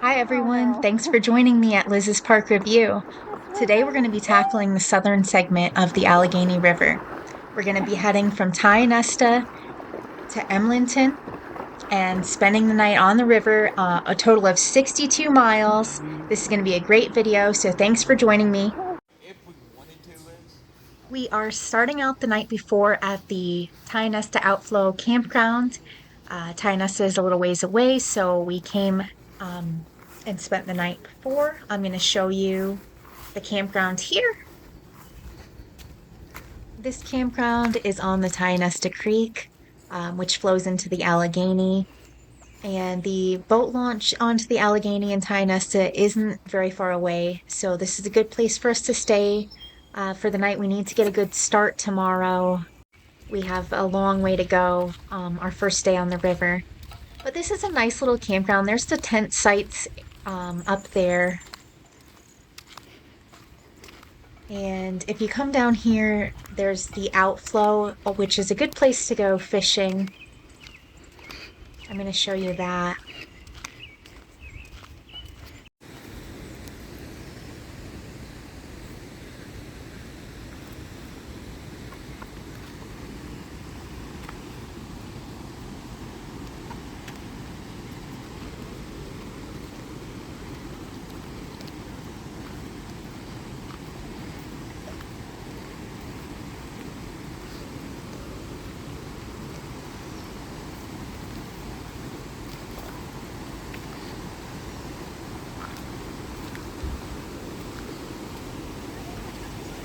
Hi everyone, thanks for joining me at Liz's Park Review. Today we're going to be tackling the southern segment of the Allegheny River. We're going to be heading from Tionesta to Emlenton and spending the night on the river, a total of 62 miles. This is going to be a great video, so thanks for joining me. We are starting out the night before at the Tionesta Outflow Campground. Tionesta is a little ways away, so we came and spent the night before. I'm going to show you the campground here. This campground is on the Tionesta Creek, which flows into the Allegheny. And the boat launch onto the Allegheny and Tionesta isn't very far away, so this is a good place for us to stay for the night. We need to get a good start tomorrow. We have a long way to go, our first day on the river. But this is a nice little campground. There's the tent sites up there. And if you come down here, there's the outflow, which is a good place to go fishing. I'm going to show you that.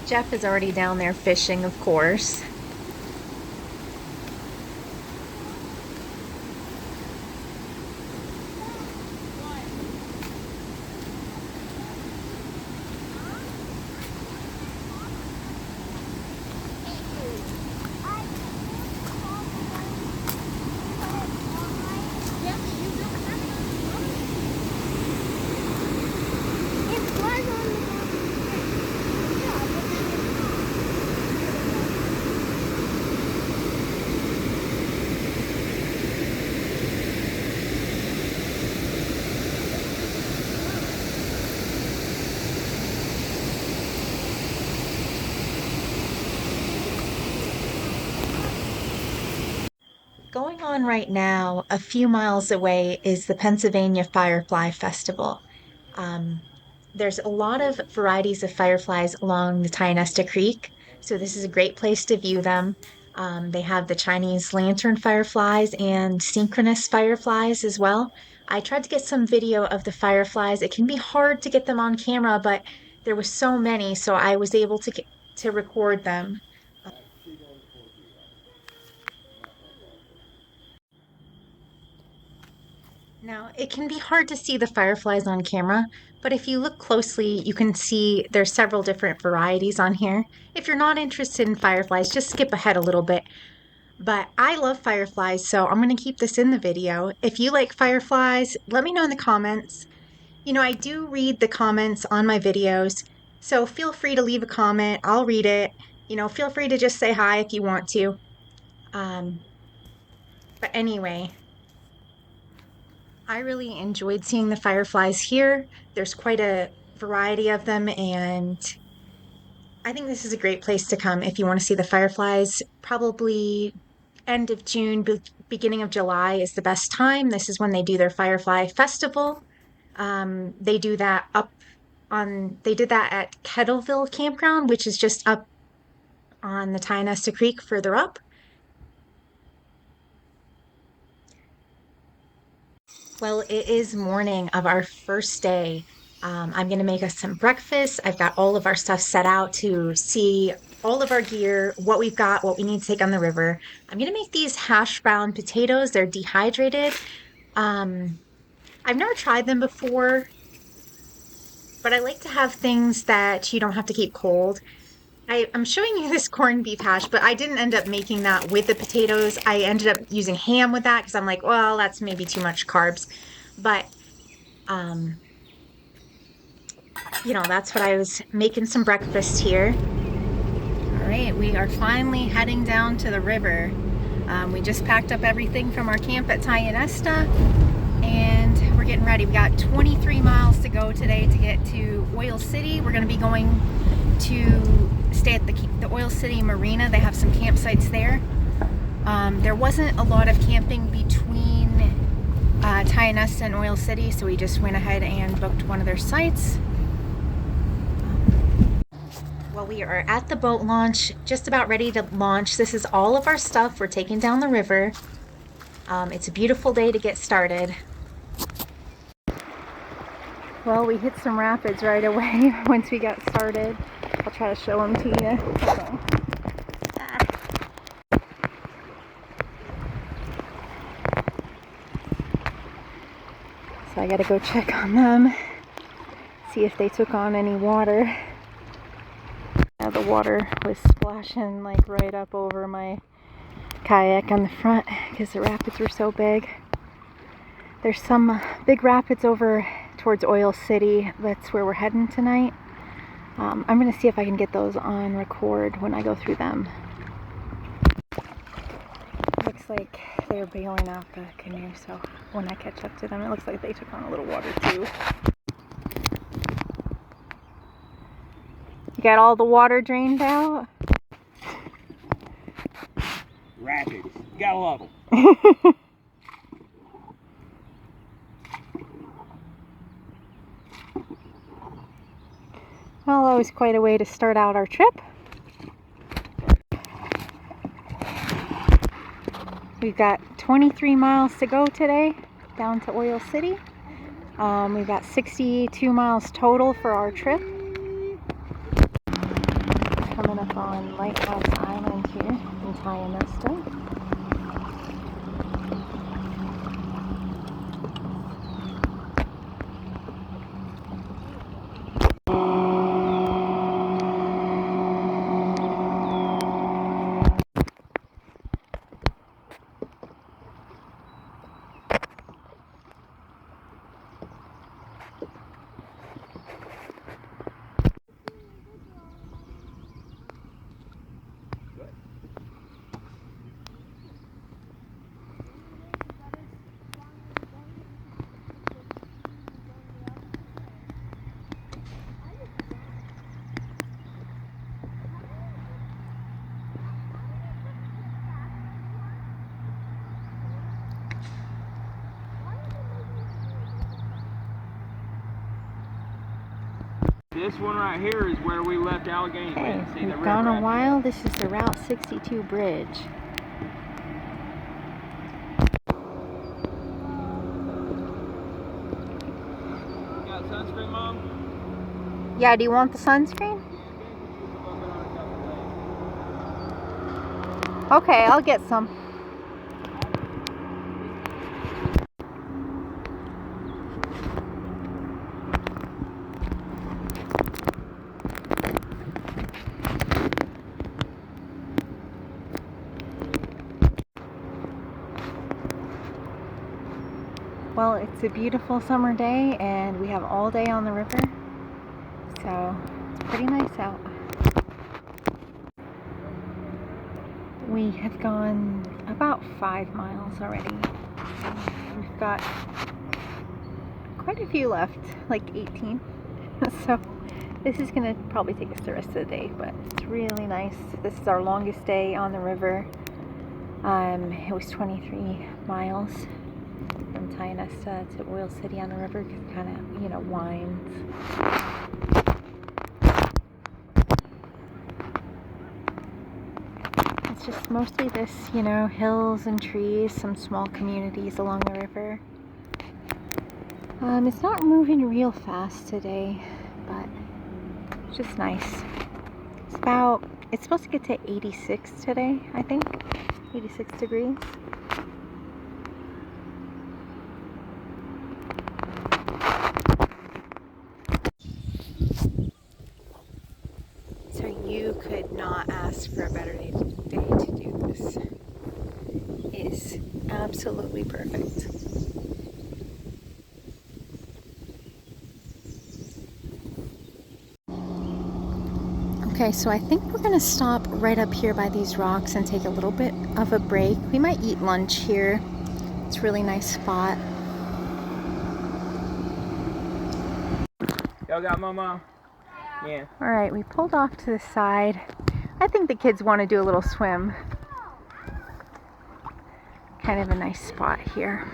Jeff is already down there fishing, of course. Going on right now, a few miles away, is the Pennsylvania Firefly Festival. Um, there's a lot of varieties of fireflies along the Tionesta Creek, so this is a great place to view them. They have the Chinese lantern fireflies and synchronous fireflies as well. I tried to get some video of the fireflies. It can be hard to get them on camera, but there was so many, so I was able to record them. Now, it can be hard to see the fireflies on camera, but if you look closely, you can see there's several different varieties on here. If you're not interested in fireflies, just skip ahead a little bit. But I love fireflies, so I'm going to keep this in the video. If you like fireflies, let me know in the comments. You know, I do read the comments on my videos, so feel free to leave a comment. I'll read it. You know, feel free to just say hi if you want to. Um, but anyway, I really enjoyed seeing the fireflies here. There's quite a variety of them, and I think this is a great place to come if you want to see the fireflies. Probably end of June, beginning of July is the best time. This is when they do their Firefly Festival. They do that they did that at Kettleville Campground, which is just up on the Tionesta Creek further up. Well, it is morning of our first day. I'm going to make us some breakfast. I've got all of our stuff set out to see all of our gear, what we've got, what we need to take on the river. I'm going to make these hash brown potatoes. They're dehydrated. I've never tried them before, but I like to have things that you don't have to keep cold. I'm showing you this corned beef hash, but I didn't end up making that with the potatoes. I ended up using ham with that because I'm like, well, that's maybe too much carbs. But, you know, that's what I was making some breakfast here. All right, we are finally heading down to the river. We just packed up everything from our camp at Tionesta, and we're getting ready. We got 23 miles to go today to get to Oil City. We're going to be going to stay at the Oil City Marina. They have some campsites there. There wasn't a lot of camping between Tionesta and Oil City, so we just went ahead and booked one of their sites. Well, we are at the boat launch, just about ready to launch. This is all of our stuff we're taking down the river. It's a beautiful day to get started. Well, we hit some rapids right away once we got started. I'll try to show them to you. Okay. So I gotta go check on them, see if they took on any water. Now the water was splashing like right up over my kayak on the front because the rapids were so big. There's some big rapids over towards Oil City. That's where we're heading tonight. I'm going to see if I can get those on record when I go through them. Looks like they're bailing out the canoe, so when I catch up to them, it looks like they took on a little water too. You got all the water drained out? Rapids. You gotta love them. Well, that was quite a way to start out our trip. We've got 23 miles to go today down to Oil City. We've got 62 miles total for our trip. Coming up on Lighthouse Island here in Tionesta. This one right here is where we left Allegheny. Okay, we've gone a while. This is the Route 62 bridge. You got sunscreen, Mom? Yeah, do you want the sunscreen? Okay, I'll get some. Well, it's a beautiful summer day and we have all day on the river, so it's pretty nice out. We have gone about 5 miles already. We've got quite a few left, like 18. So this is going to probably take us the rest of the day, but it's really nice. This is our longest day on the river. It was 23 miles. From Tionesta to Oil City on the river, because it kind of, winds. It's just mostly this, hills and trees, some small communities along the river. It's not moving real fast today, but it's just nice. It's supposed to get to 86 today, I think. 86 degrees. You could not ask for a better day to do this. It is absolutely perfect. Okay, so I think we're gonna stop right up here by these rocks and take a little bit of a break. We might eat lunch here. It's a really nice spot. Y'all got mama? Yeah. All right, we pulled off to the side. I think the kids want to do a little swim. Kind of a nice spot here.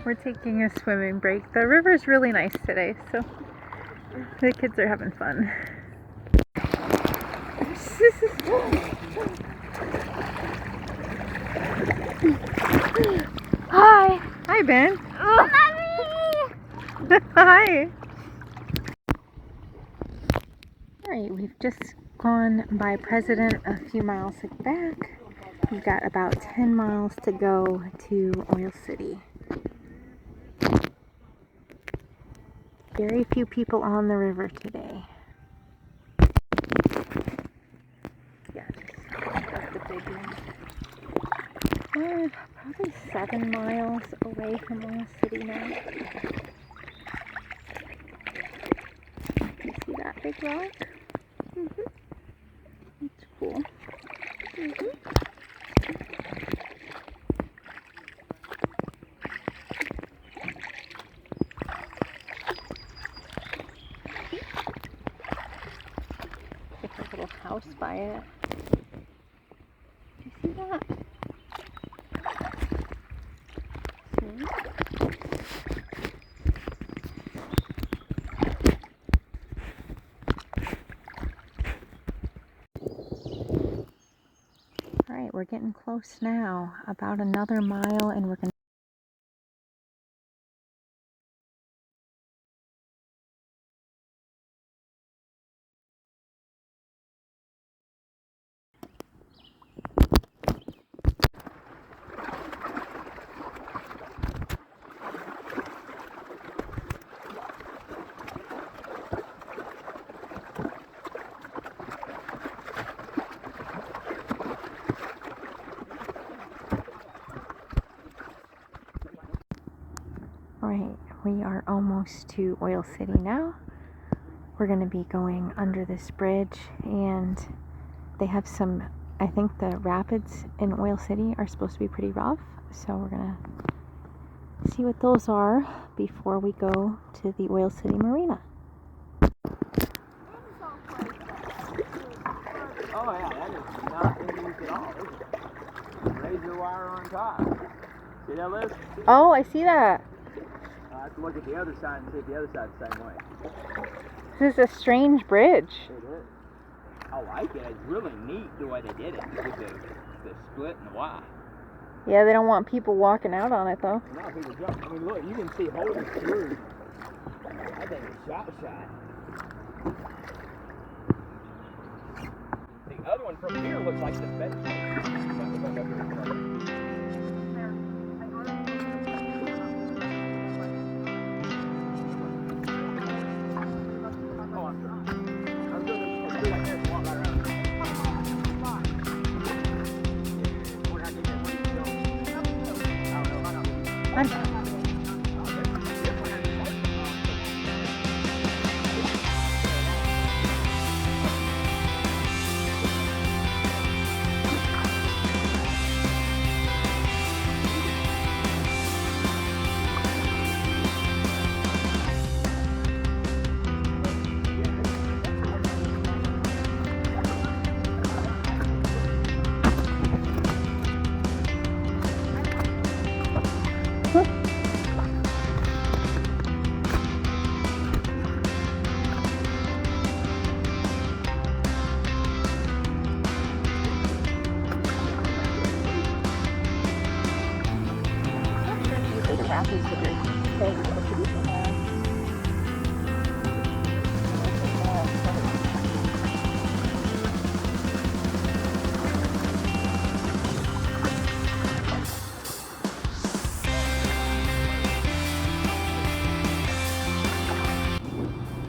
We're taking a swimming break. The river's really nice today, so the kids are having fun. Hi. Hi, Ben. Hi. All right, we've just gone by President a few miles back. We've got about 10 miles to go to Oil City. Very few people on the river today. Yeah, just the big one. We're probably 7 miles away from Oil City now. You see that big rock? It's cool. There's a little house by it. Do you see that? See? All right, we're getting close now. About another mile, and we're going to. Alright, we are almost to Oil City now. We're going to be going under this bridge, and they have some, I think the rapids in Oil City are supposed to be pretty rough, so we're going to see what those are before we go to the Oil City Marina. Oh yeah, that is not Indian at all, is it? Razor wire on top. See that, Liz? Oh, I see that. I have to look at the other side and see if the other side's the same way. This is a strange bridge. It is. I like it. It's really neat the way they did it with the split and the Y. Yeah, they don't want people walking out on it though. No, people jump. I mean, look, you can see holes through. I think it's shot. The other one from here looks like the best.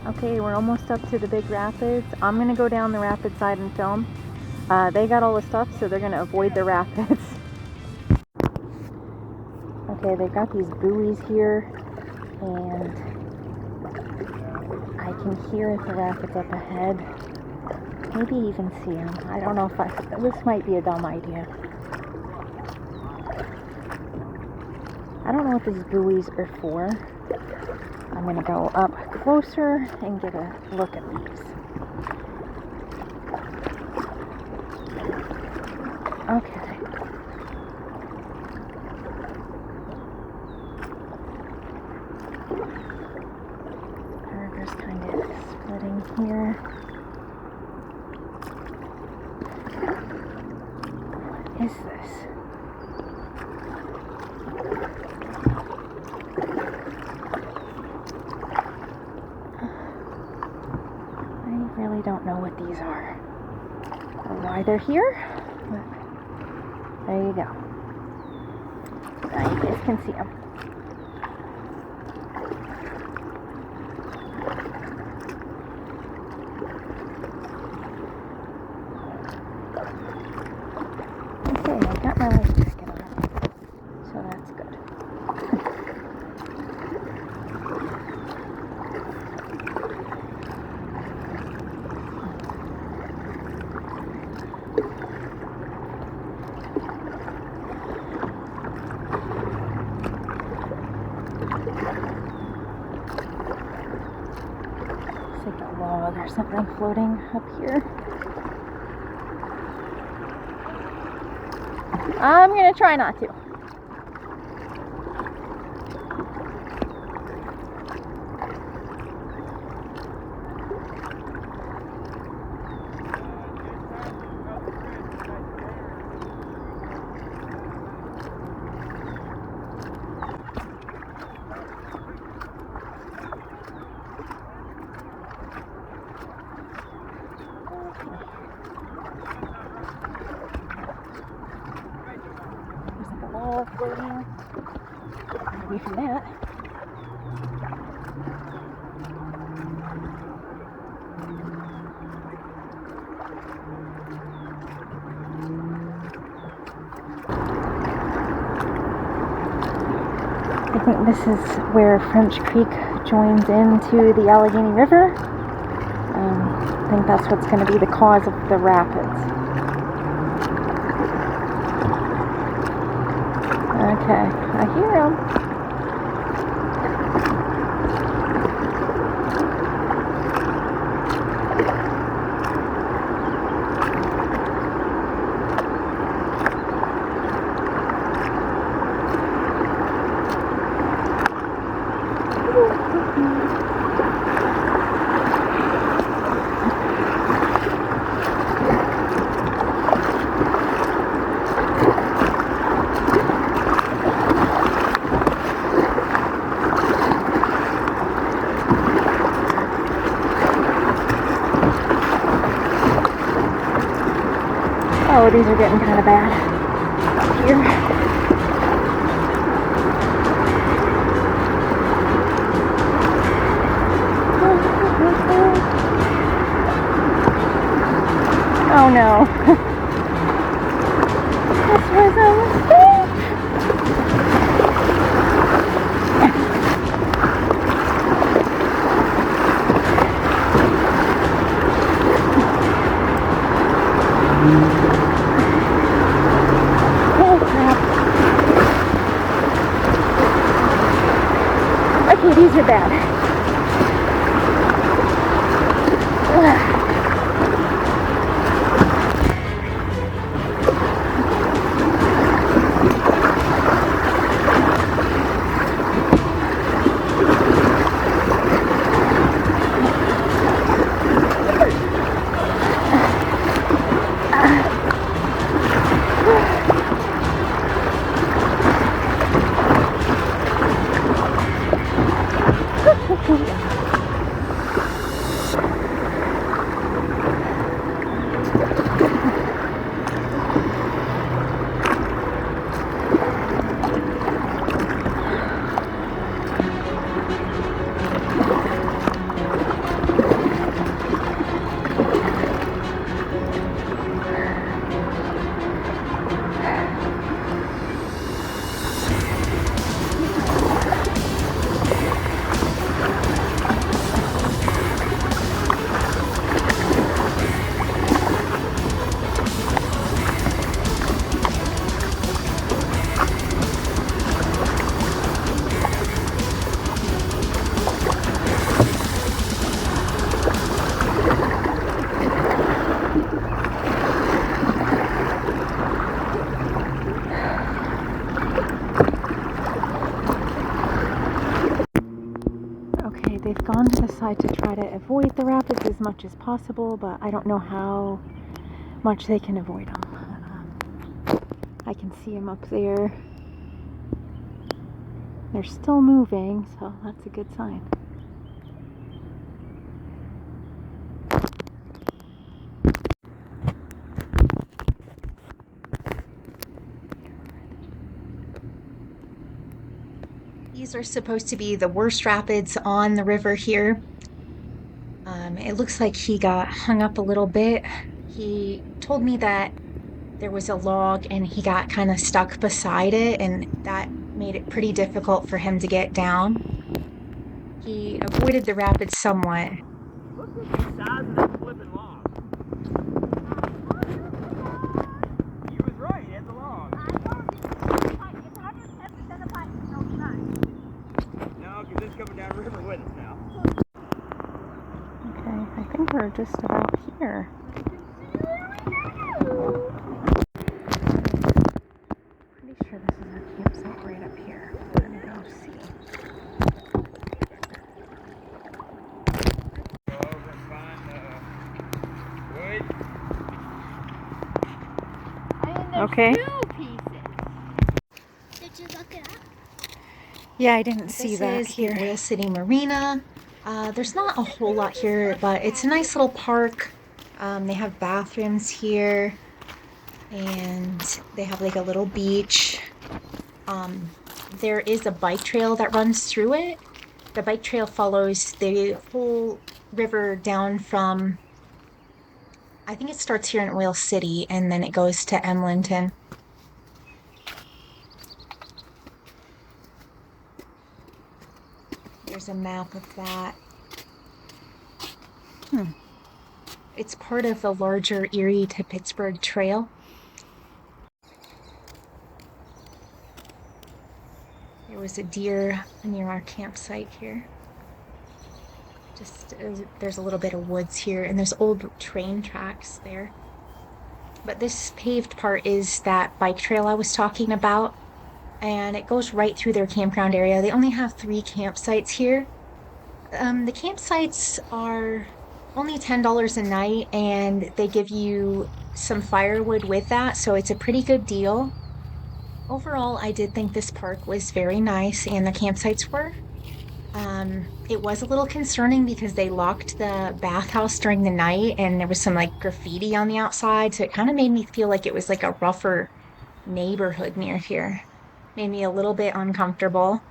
Okay, we're almost up to the big rapids. I'm gonna go down the rapid side and film. They got all the stuff, so they're gonna avoid the rapids. Okay, they've got these buoys here, and I can hear the rapids up ahead. Maybe even see them. I don't know if this might be a dumb idea. I don't know what these buoys are for. I'm gonna go up closer and get a look at these. Okay. The river's kind of splitting here. What is this? I really don't know what these are or why they're here, but there you go. Now you guys can see them. Okay, I got my life jacket on, so that's good. It's like a log or something floating up here. I'm gonna try not to. Floating. Maybe from that. I think this is where French Creek joins into the Allegheny River. I think that's what's going to be the cause of the rapids. Okay, I hear them. Oh, these are getting kind of bad up here. Oh no. This was a mistake. Okay, these are bad. to avoid the rapids as much as possible, but I don't know how much they can avoid them. I can see them up there. They're still moving, so that's a good sign. These are supposed to be the worst rapids on the river here. It looks like he got hung up a little bit. He told me that there was a log and he got kind of stuck beside it, and that made it pretty difficult for him to get down. He avoided the rapids somewhat. Look at the size of that flipping log. You was right, it's a log. No, because it's coming down river with us now. Okay, I think we're just about here. Pretty sure this is our campsite right up here. We're gonna go see. Go over and find wood. Okay. Two pieces. Did you look it up? Yeah, I didn't see that This is here. here. Oil City Marina. There's not a whole lot here, but it's a nice little park. They have bathrooms here, and they have like a little beach. There is a bike trail that runs through it. The bike trail follows the whole river down from, I think it starts here in Oil City, and then it goes to Emlenton. There's a map of that. It's part of the larger Erie to Pittsburgh Trail. There was a deer near our campsite here. Just there's a little bit of woods here, and there's old train tracks there. But this paved part is that bike trail I was talking about, and it goes right through their campground area. They only have 3 campsites here. The campsites are only $10 a night, and they give you some firewood with that, so it's a pretty good deal. Overall, I did think this park was very nice, and the campsites were. It was a little concerning because they locked the bathhouse during the night, and there was some like graffiti on the outside, so it kind of made me feel like it was like a rougher neighborhood near here. Made me a little bit uncomfortable.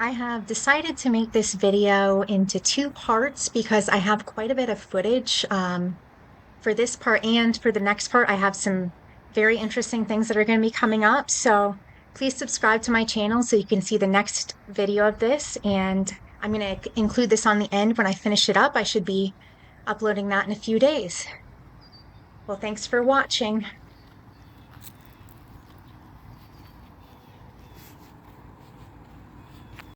I have decided to make this video into 2 parts because I have quite a bit of footage for this part, and for the next part I have some very interesting things that are going to be coming up. So please subscribe to my channel so you can see the next video of this, and I'm going to include this on the end when I finish it up. I should be uploading that in a few days. Well, thanks for watching.